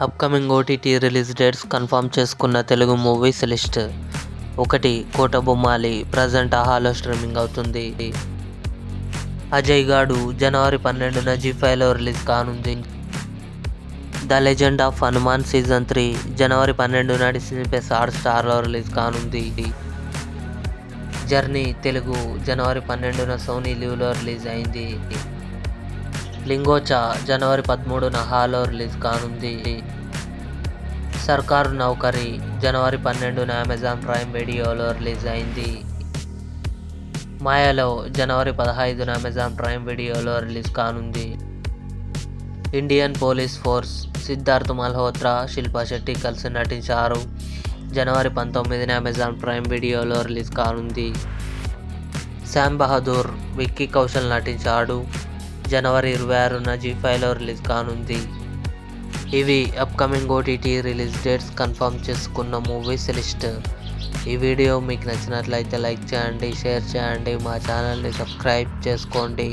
Upcoming OTT release dates confirm చేసుకున్న Telugu movies list. 1. కోట బొమ్మాలి present ఆహాలో స్ట్రీమింగ్ అవుతుంది. అజయ్ గాడు జనవరి 12న జీ5లో రిలీజ్ కానుంది. The legend of Hanuman season 3 జనవరి 12న డిస్నీ ప్లస్ హాట్‌స్టార్లో రిలీజ్ కానుంది. జర్నీ తెలుగు జనవరి 12న సోనీ లివ్లో రిలీజ్ అయింది. లింగోచా జనవరి 13న హాలో రిలీజ్ కానుంది. సర్కారు నౌకరీ జనవరి 12న అమెజాన్ ప్రైమ్ వీడియోలో రిలీజ్ అయింది. మాయలో జనవరి 15న అమెజాన్ ప్రైమ్ వీడియోలో రిలీజ్ కానుంది. Indian police force Sidharth Malhotra, Shilpa Shetty కలిసి నటించారు. జనవరి 19న అమెజాన్ ప్రైమ్ వీడియోలో రిలీజ్ కానుంది. శ్యామ్ బహదూర్, విక్కీ కౌశల్ నటించాడు. జనవరి 26న జీ5లో రిలీజ్ కానుంది. ఇవి upcoming OTT release dates confirm చేసుకున్న మూవీస్ లిస్ట్. ఈ వీడియో మీకు నచ్చినట్లయితే లైక్ చేయండి, షేర్ చేయండి, మా ఛానల్ని సబ్స్క్రైబ్ చేసుకోండి.